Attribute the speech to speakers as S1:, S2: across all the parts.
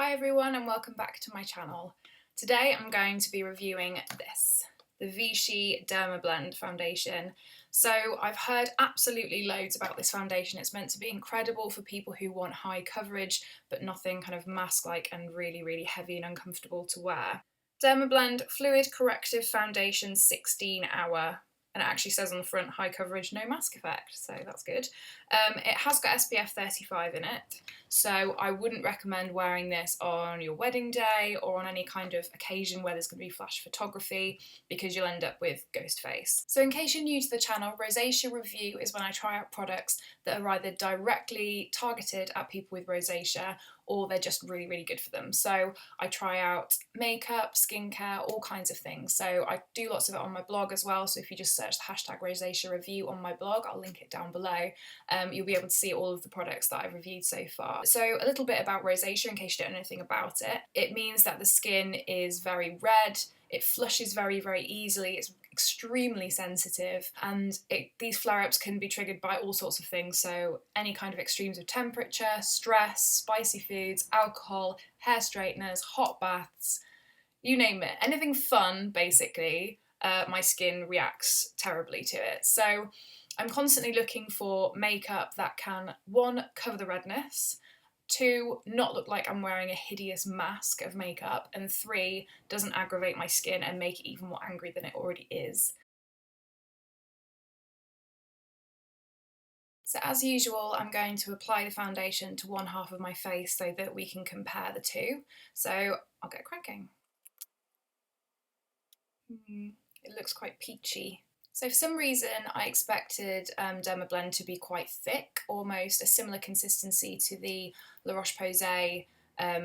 S1: Hi everyone and welcome back to my channel. Today I'm going to be reviewing this, the Vichy Dermablend foundation. So I've heard absolutely loads about this foundation. It's meant to be incredible for people who want high coverage but nothing kind of mask-like and really heavy and uncomfortable to wear. Dermablend Fluid Corrective Foundation 16 Hour. And it actually says on the front, high coverage, no mask effect, so that's good. It has got SPF 35 in it, so I wouldn't recommend wearing this on your wedding day or on any kind of occasion where there's going to be flash photography because you'll end up with ghost face. So in case you're new to the channel, Rosacea Review is when I try out products that are either directly targeted at people with rosacea or they're just really good for them. So I try out makeup, skincare, all kinds of things. So I do lots of it on my blog as well. So if you just search the hashtag Rosacea Review on my blog, I'll link it down below. You'll be able to see all of the products that I've reviewed so far. So a little bit about rosacea in case you don't know anything about it. It means that the skin is very red, it flushes very easily, it's extremely sensitive, and these flare-ups can be triggered by all sorts of things. So any kind of extremes of temperature, stress, spicy foods, alcohol, hair straighteners, hot baths, you name it. Anything fun, basically, my skin reacts terribly to it. So I'm constantly looking for makeup that can, one, cover the redness, two, not look like I'm wearing a hideous mask of makeup, and three, doesn't aggravate my skin and make it even more angry than it already is. So as usual, I'm going to apply the foundation to one half of my face so that we can compare the two. So I'll get cracking. It looks quite peachy. So for some reason I expected Dermablend to be quite thick, almost a similar consistency to the La Roche-Posay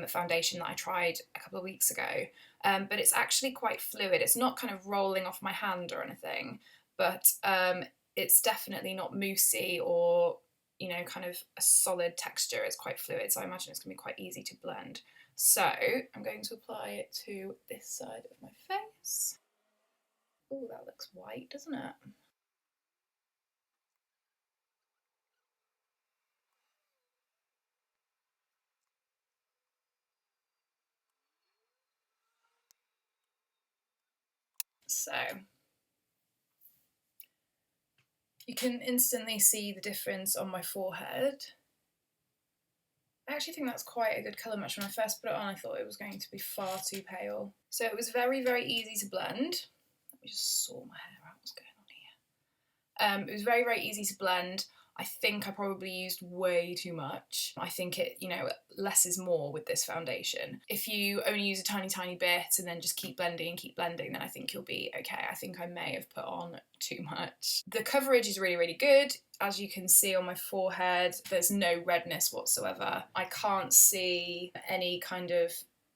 S1: foundation that I tried a couple of weeks ago, but it's actually quite fluid. It's not kind of rolling off my hand or anything, but it's definitely not moussey or, you know, kind of a solid texture. It's quite fluid, so I imagine it's going to be quite easy to blend. So I'm going to apply it to this side of my face. Oh, that looks white, doesn't it? So you can instantly see the difference on my forehead. I actually think that's quite a good colour match. When I first put it on, I thought it was going to be far too pale. So it was very easy to blend. Let me just sort my hair out, what's going on here. It was very easy to blend. I think I probably used way too much. I think it, you know, less is more with this foundation. If you only use a tiny bit and then just keep blending, then I think you'll be okay. I think I may have put on too much. The coverage is really good. As you can see on my forehead, there's no redness whatsoever. I can't see any kind of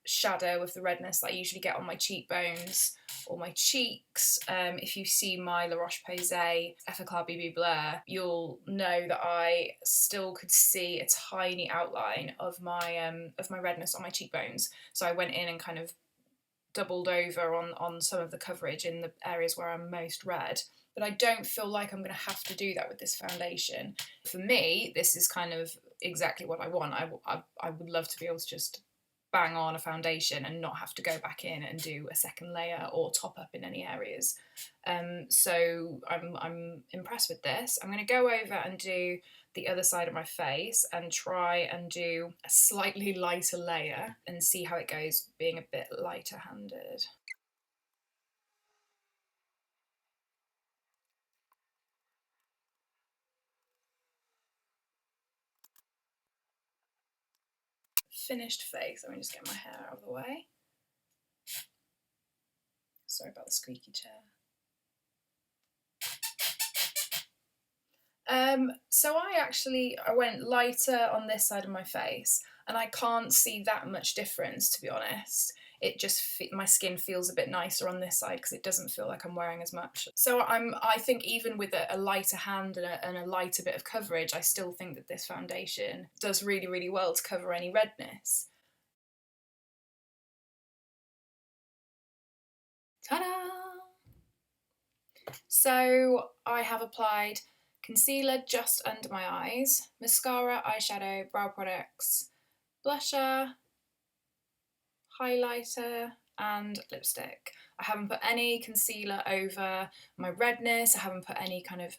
S1: shadow of the redness that I usually get on my cheekbones or my cheeks. If you see my La Roche-Posay Effaclar BB Blur, you'll know that I still could see a tiny outline of my redness on my cheekbones. So I went in and kind of doubled over on some of the coverage in the areas where I'm most red. But I don't feel like I'm going to have to do that with this foundation. For me, this is kind of exactly what I want. I would love to be able to just bang on a foundation and not have to go back in and do a second layer or top up in any areas. So I'm impressed with this. I'm going to go over and do the other side of my face and try and do a slightly lighter layer and see how it goes being a bit lighter handed. Finished face. Let me just get my hair out of the way. Sorry about the squeaky chair. So I went lighter on this side of my face, and I can't see that much difference, to be honest. It just my skin feels a bit nicer on this side because it doesn't feel like I'm wearing as much. So I think even with a lighter hand and a lighter bit of coverage, I still think that this foundation does really well to cover any redness. Ta-da! So I have applied concealer just under my eyes, mascara, eyeshadow, brow products, blusher, highlighter and lipstick. I haven't put any concealer over my redness. I haven't put any kind of,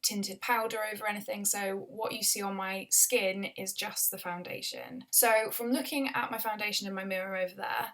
S1: tinted powder over anything. So what you see on my skin is just the foundation. So from looking at my foundation in my mirror over there,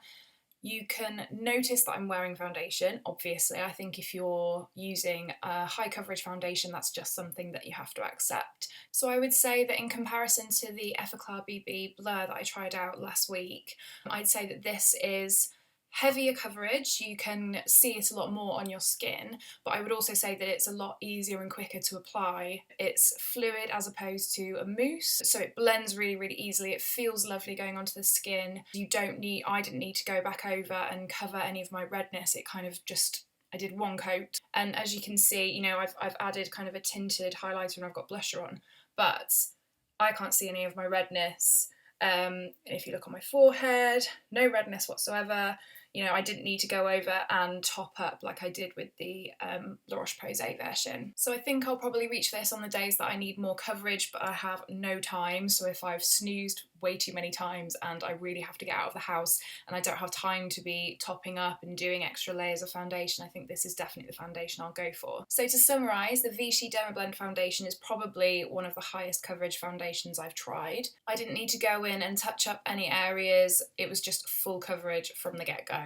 S1: you can notice that I'm wearing foundation. Obviously, I think if you're using a high coverage foundation, that's just something that you have to accept. So I would say that in comparison to the Effaclar BB Blur that I tried out last week, I'd say that this is heavier coverage. You can see it a lot more on your skin, but I would also say that it's a lot easier and quicker to apply. It's fluid as opposed to a mousse, so it blends really, really easily. It feels lovely going onto the skin. I didn't need to go back over and cover any of my redness. It kind of just, I did one coat, and as you can see, I've added kind of a tinted highlighter and I've got blusher on, but I can't see any of my redness. If you look on my forehead, no redness whatsoever. I didn't need to go over and top up like I did with the La Roche-Posay version. So I think I'll probably reach this on the days that I need more coverage, but I have no time. So if I've snoozed way too many times and I really have to get out of the house and I don't have time to be topping up and doing extra layers of foundation, I think this is definitely the foundation I'll go for. So to summarise, the Vichy Dermablend foundation is probably one of the highest coverage foundations I've tried. I didn't need to go in and touch up any areas. It was just full coverage from the get-go.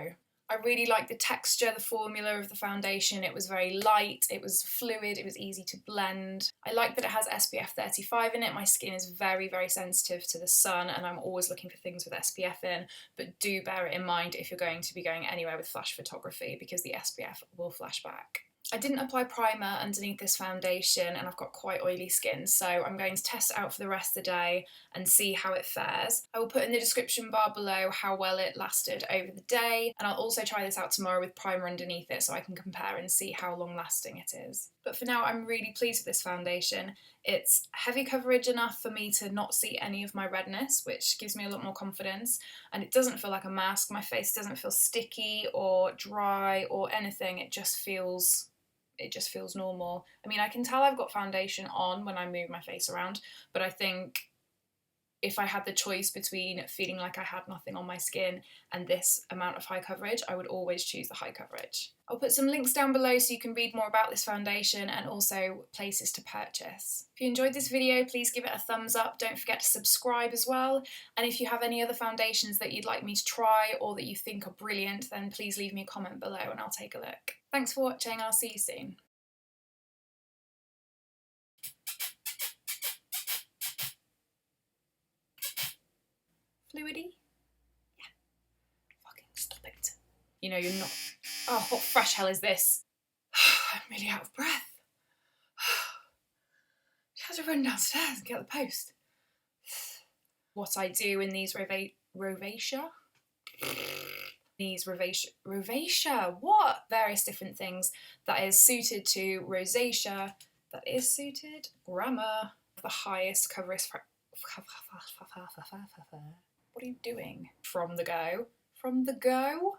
S1: I really like the texture, the formula of the foundation. It was very light, it was fluid, it was easy to blend. I like that it has SPF 35 in it. My skin is very, very sensitive to the sun and I'm always looking for things with SPF in, but do bear it in mind if you're going to be going anywhere with flash photography because the SPF will flash back. I didn't apply primer underneath this foundation and I've got quite oily skin, so I'm going to test it out for the rest of the day and see how it fares. I will put in the description bar below how well it lasted over the day, and I'll also try this out tomorrow with primer underneath it so I can compare and see how long lasting it is. But for now, I'm really pleased with this foundation. It's heavy coverage enough for me to not see any of my redness, which gives me a lot more confidence, and it doesn't feel like a mask. My face doesn't feel sticky or dry or anything. It just feels normal. I mean, I can tell I've got foundation on when I move my face around, but I think if I had the choice between feeling like I had nothing on my skin and this amount of high coverage, I would always choose the high coverage. I'll put some links down below so you can read more about this foundation and also places to purchase. If you enjoyed this video, please give it a thumbs up. Don't forget to subscribe as well. And if you have any other foundations that you'd like me to try or that you think are brilliant, then please leave me a comment below and I'll take a look. Thanks for watching, I'll see you soon. Fluidy? Yeah. Fucking stop it. You're not. Oh, what fresh hell is this? I'm really out of breath. She has to run downstairs and get the post. What I do in these rosacea? What? Various different things that is suited to rosacea, that is suited, grammar, the highest coverage. What are you doing? From the go? From the go?